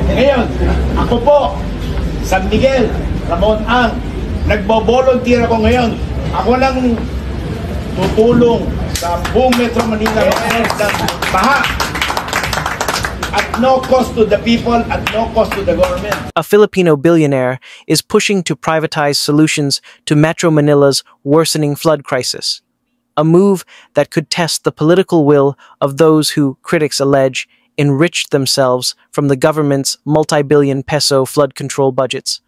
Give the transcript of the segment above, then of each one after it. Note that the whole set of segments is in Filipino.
Ngayon, ako po, San Miguel, Ramon Ang, nagbo-volunteer ako ngayon. Ako lang tutulong sa buong Metro Manila ng baha. At no cost to the people, at no cost to the government. A Filipino billionaire is pushing to privatize solutions to Metro Manila's worsening flood crisis. A move that could test the political will of those who, critics allege, enriched themselves from the government's multi-billion peso flood control budgets.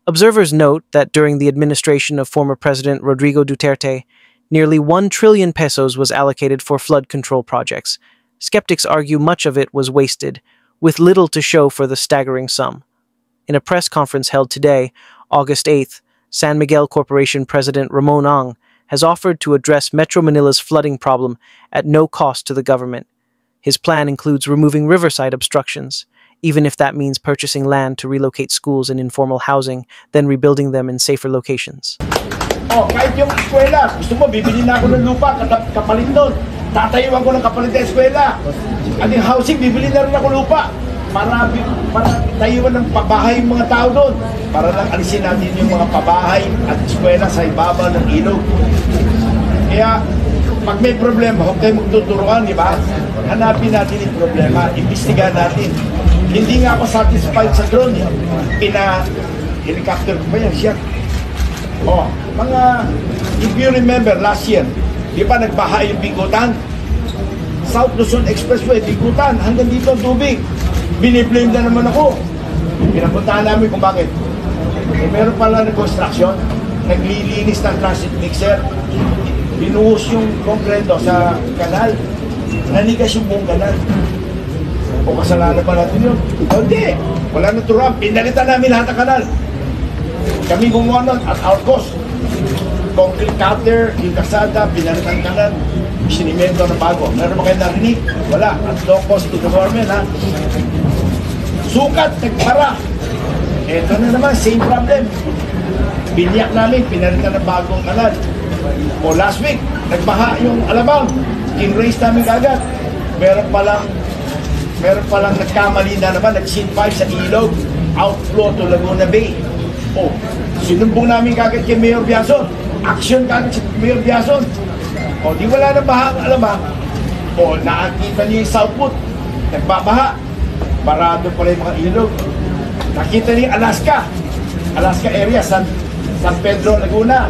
Observers note that during the administration of former President Rodrigo Duterte, nearly 1 trillion pesos was allocated for flood control projects. Skeptics argue much of it was wasted, with little to show for the staggering sum. In a press conference held today, August 8th, San Miguel Corporation President Ramon Ang has offered to address Metro Manila's flooding problem at no cost to the government. His plan includes removing riverside obstructions, even if that means purchasing land to relocate schools and informal housing, then rebuilding them in safer locations. Oh, kahit yung eskwela, gusto mo, bibili na ako ng lupa, kapalit doon. Tatayuan ko ng kapalit na eskwela. At yung housing, bibili na rin ako lupa. Para tayuan ng pabahay yung mga tao doon. Para lang alisin natin yung mga pabahay at eskwela sa ibaba ng ilog. Kaya, pag may problema, huwag tayo magtuturuan, di ba? Hanapin natin yung problema, imbestigahan natin. Hindi nga ako satisfied sa drone. Pina-helicopter ko pa yan siya. Oh, if you remember last year, di ba nagbaha yung Bigutan? South Luzon Expressway, Bigutan, hanggang dito ang tubig. Biniblame na naman ako. Pinapuntahan namin kung bakit. Meron pala ng construction, naglilinis ng transit mixer, binuhos yung konkreto sa kanal, nanigas yung buong kanal. O kasalanan pa natin yun? O hindi, wala na turam, pinalitan namin lahat ng kanal. Kami gumawa nun at our cost. Concrete cutter, yung kasada, pinalitan kanal, sinimento na bago. Meron ba kayo narinig? Wala. At no cost to the government, ha? Sukat, nagpara. Eto na naman, same problem. Binyak namin, pinalitan ng bagong kanal. O last week, nagbaha yung Alabang. King-raise namin agad. Meron palang nagkamali na naman, nag-seed pipe sa ilog, outflow to Laguna Bay. O, sinumbong namin kagad kay Mayor Biason. Action kagad si Mayor Biason. O, di wala na baha ang Alabang. O, nakakita niyo yung Southwood. Nagbabaha. Barado pala yung mga ilog. Nakita niyo yung Alaska area, San Pedro, Laguna.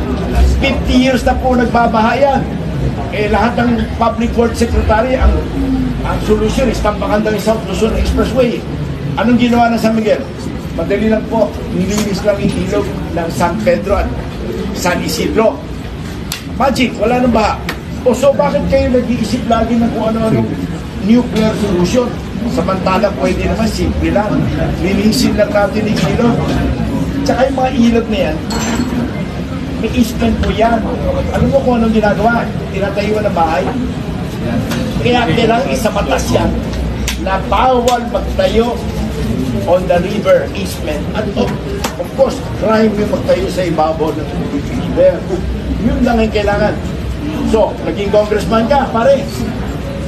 50 years na po nagbabaha yan. Eh, lahat ng public works secretary, ang solusyon is tampakan daw yung South Luzon Expressway. Anong ginawa ng San Miguel? Madali lang po, nilinis lang yung ilog ng San Pedro at San Isidro. Magic, wala nang baha. O so bakit kayo nag-iisip lagi ng kung ano-anong nuclear solution? Samantala pwede naman, simple lang. Linisin lang natin yung ilog. Tsaka yung mga ilog na yan, may easement po yan. Alam mo kung anong ginagawa? Tinatayuan ng bahay. Kaya kailangan isa batas yan na bawal magtayo on the river easement. At of course, crime yung magtayo sa ibabaw ng river. Yun lang ang kailangan. So, naging congressman ka, pare.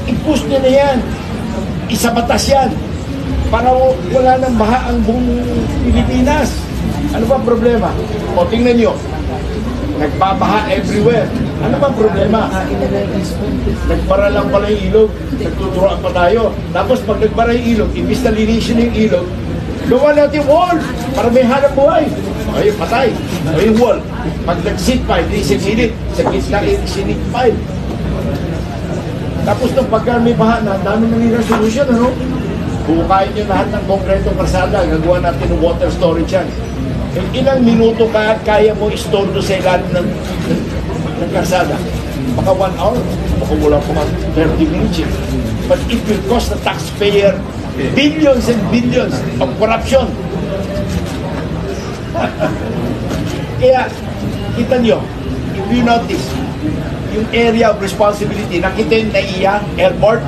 I-push nyo na yan. Isa batas yan. Para wala nang baha ang buong Pilipinas. Ano ba problema? O, tingnan nyo. Nagbabaha everywhere. Ano ba problema? Nagbara lang pala yung ilog. Nagtuturoan pa tayo. Tapos pag nagbara yung ilog, imbis na linisin yung ilog, gawa natin yung wall para may hanap buhay. O yung patay. O yung wall. Pag nag-seat pipe, di sinilip. Sa gitna sinit pipe. Tapos nung pagka may baha na, dami na nila solution, ano? Bukain nyo lahat ng konkretong karsada, gagawa natin ng water storage yan. Ilang minuto kaya mo i-store doon sa ilalim ng karsada? Baka 1 hour, baka wala pa 30 minutes. But it will cost the taxpayer billions and billions of corruption. Kaya, kita nyo, if you notice, yung area of responsibility, nakita yung NAIA airport,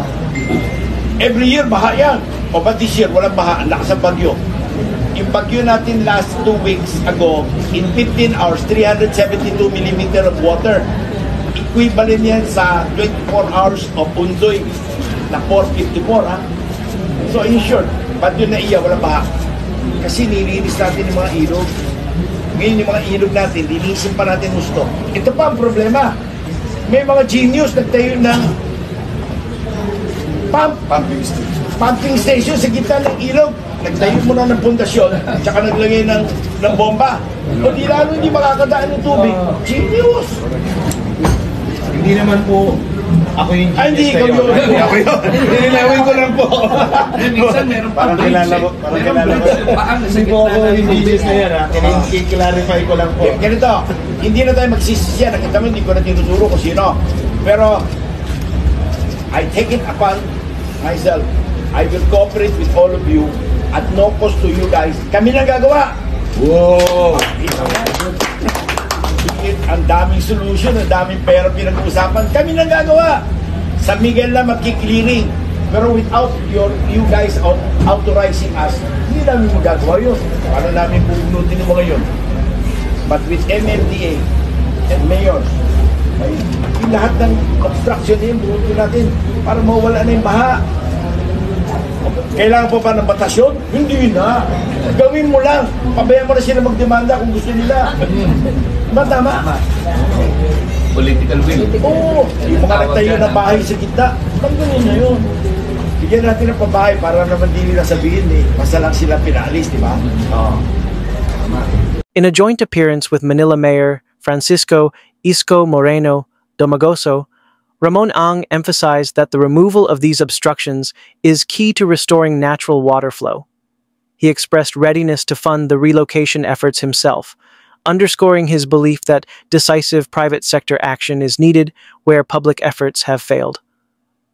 every year baha yan. O ba this year, walang baha, ang lakas ng bagyo. Yung bagyo natin last 2 weeks ago, in 15 hours, 372 millimeter of water. Equivalent yan sa 24 hours of Undoy na 454, ha? So in short, Ba't yun naiya, walang baha? Kasi nilinis natin yung mga ilog. Ngayon yung mga ilog natin, linisin pa natin gusto. Ito pa ang problema. May mga genius nagtayo ng pumping station sa gitna ng ilog. Nagtayo muna ng pundasyon, tsaka naglagay ng bomba. O di lalo hindi makakadaan ng tubig. Genius! Hindi naman po ako yung genius. Hindi, ikaw yun. Hindi ako yun. Nilinawin ko lang po. Minsan meron pa Parang kilala ko. Hindi po ako yung genius na yan. I-clarify ko lang po. Ganito, hindi na tayo magsisisya. Nakita mo, hindi ko na tinuturo kung sino. Pero, I take it upon myself. I will cooperate with all of you at no cost to you guys. Kami na gagawa. Wow! Ang daming solution, ang daming pera pinag-uusapan. Kami na gagawa. San Miguel na magkiklearing. Pero without you guys authorizing us, hindi namin magagawa yun. Paano namin pupunutin yung mga yun? But with MMDA and mayors, ay, yung lahat ng obstruction na yun, bunutin natin para mawala na yung baha. Kailangan po ba ng batasyon? Hindi na. Gawin mo lang. Pabayaan mo na sila magdemanda kung gusto nila. Tama? political will. Oo. Yung mga nagtayo ng bahay sa gitna, tanggalin na yun. Bigyan natin ng pabahay para naman din nila sabihin basta lang sila pinalis, di ba? In a joint appearance with Manila Mayor Francisco Isko Moreno Domagoso, Ramon Ang emphasized that the removal of these obstructions is key to restoring natural water flow. He expressed readiness to fund the relocation efforts himself, underscoring his belief that decisive private sector action is needed where public efforts have failed.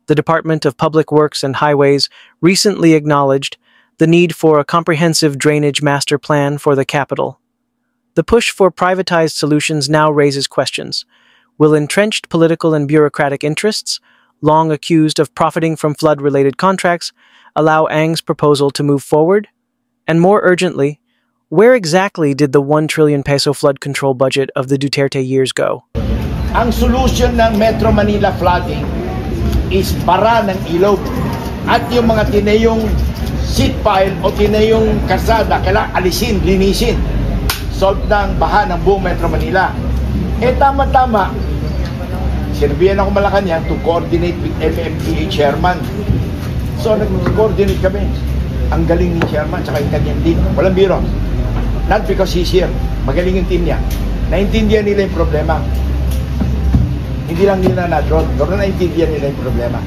The Department of Public Works and Highways recently acknowledged the need for a comprehensive drainage master plan for the capital. The push for privatized solutions now raises questions. Will entrenched political and bureaucratic interests, long accused of profiting from flood-related contracts, allow Ang's proposal to move forward? And more urgently, where exactly did the 1 trillion peso flood control budget of the Duterte years go? Ang solution ng Metro Manila flooding is bara ng ilog. At yung mga tinayong seat pile o tinayong kasada, kailangan alisin, linisin. Solve ng baha ng buong Metro Manila. Tama-tama, sinabihan ako Malacanang to coordinate with MMDA chairman. So, nag-coordinate kami. Ang galing ni chairman, tsaka yung kanyang team. Walang biro. Not because he's here. Magaling yung team niya. Naintindihan nila yung problema. Hindi lang nila na-drone. Pero naintindihan nila yung problema.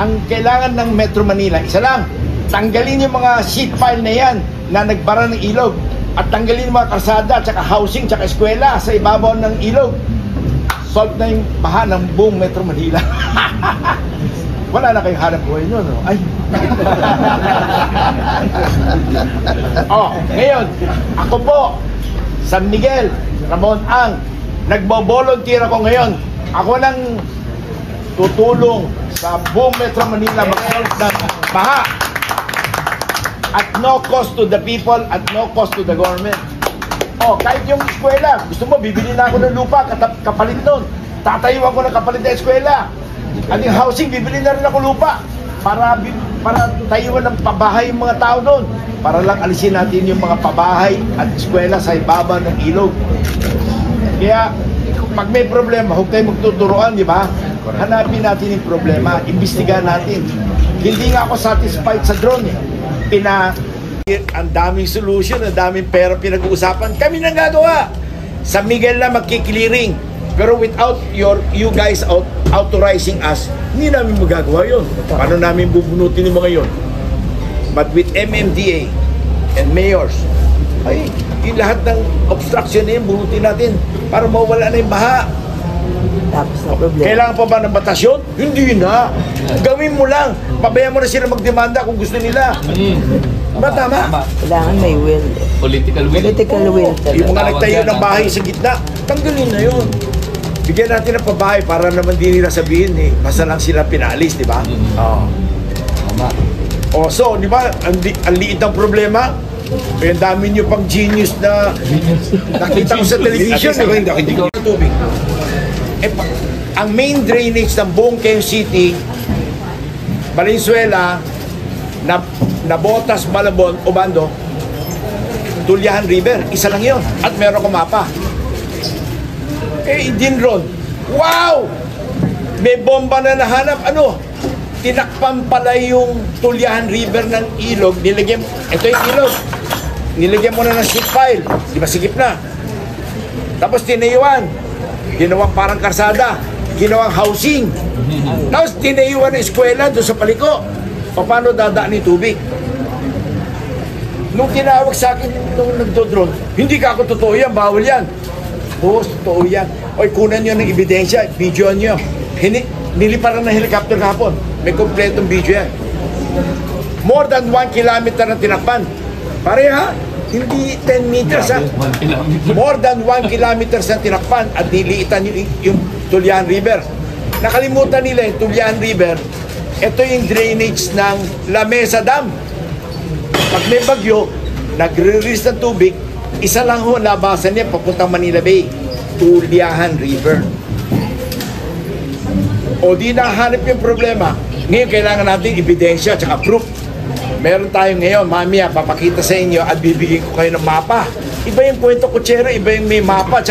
Ang kailangan ng Metro Manila, isa lang. Tanggalin yung mga sheet pile na yan na nagbara ng ilog. At tanggalin yung mga kalsada, tsaka housing, tsaka eskwela sa ibabaw ng ilog. Solve na yung baha ng buong Metro Manila. Wala na kayong hanap buhay nun, no? Ay. Ngayon, ako po, San Miguel, Ramon Ang, nagbo-volunteer ako ngayon. Ako nang tutulong sa buong Metro Manila mag-solve ng baha. At no cost to the people, at no cost to the government. Kahit yung eskwela, gusto mo, bibili na ako ng lupa, kapalit nun. Tatayuan ko ng kapalit na eskwela. At yung housing, bibili na rin ako lupa para tayuan ng pabahay yung mga tao doon. Para lang alisin natin yung mga pabahay at eskwela sa ibaba ng ilog. Kaya, pag may problema, huwag tayong magtuturoan, di ba? Hanapin natin yung problema, imbestigahan natin. Hindi nga ako satisfied sa drone ang daming solution, ang daming pera pinag-uusapan. Kami nang gagawa. San Miguel na magkiklearing. Pero without you guys authorizing us, hindi namin magagawa yun. Paano namin bubunutin yung mga yun? But with MMDA and mayors, ay, yung lahat ng obstruction na yun, bunutin natin para mawala na yung baha. Kailangan pa ba ng batasyon? Hindi na. Gawin mo lang. Pabayaan mo na sila magdemanda kung gusto nila. Tama? Kailangan may will. Political will. Political will. Yung mga nagtayo ng bahay sa gitna, tanggalin na yun. Bigyan natin ng pabahay para naman din nila sabihin basta lang sila pinalis, di ba? So, di ba, ang liit ng problema, ang dami nyo pang genius na nakita ko sa television. Tubig. Ang main drainage ng buong Quezon City, Valenzuela, Nabotas, Malabon, Obando, Tulyahan River. Isa lang yon. At meron ko mapa. Dinron. Wow! May bomba na nahanap. Ano? Tinakpan pala yung Tulyahan River ng ilog. Nilagyan, ito yung ilog. Nilagyan mo na ng sheet pile. Di ba sigip na? Tapos tinayuan. Ginawang parang karsada. Ginawang housing. Tapos tinayuan ng eskwela doon sa paliko. Paano dadaan yung tubig? Nung tinawag sa akin, nung nagdodrone, hindi ka ako totoo yan, bawal yan. Oo, totoo yan. Oy, kunan nyo ng ebidensya, video nyo. Niliparan ng helicopter hapon. May kompletong video yan. More than 1 kilometer na tinakpan. Pareha, hindi 10 meters ha. 1 kilometer. More than 1 kilometers na tinakpan at niliitan yung Tulyahan River. Nakalimutan nila yung Tulyahan River. Ito yung drainage ng La Mesa Dam. Pag may bagyo, nagre-release ng tubig, isa lang ho labasan niya papuntang Manila Bay. Tulyahan River. O di nahanap yung problema. Ngayon kailangan natin ebidensya at proof. Meron tayo ngayon, mamaya papakita sa inyo at bibigyan ko kayo ng mapa. Iba yung kwento kutsero, iba yung may mapa.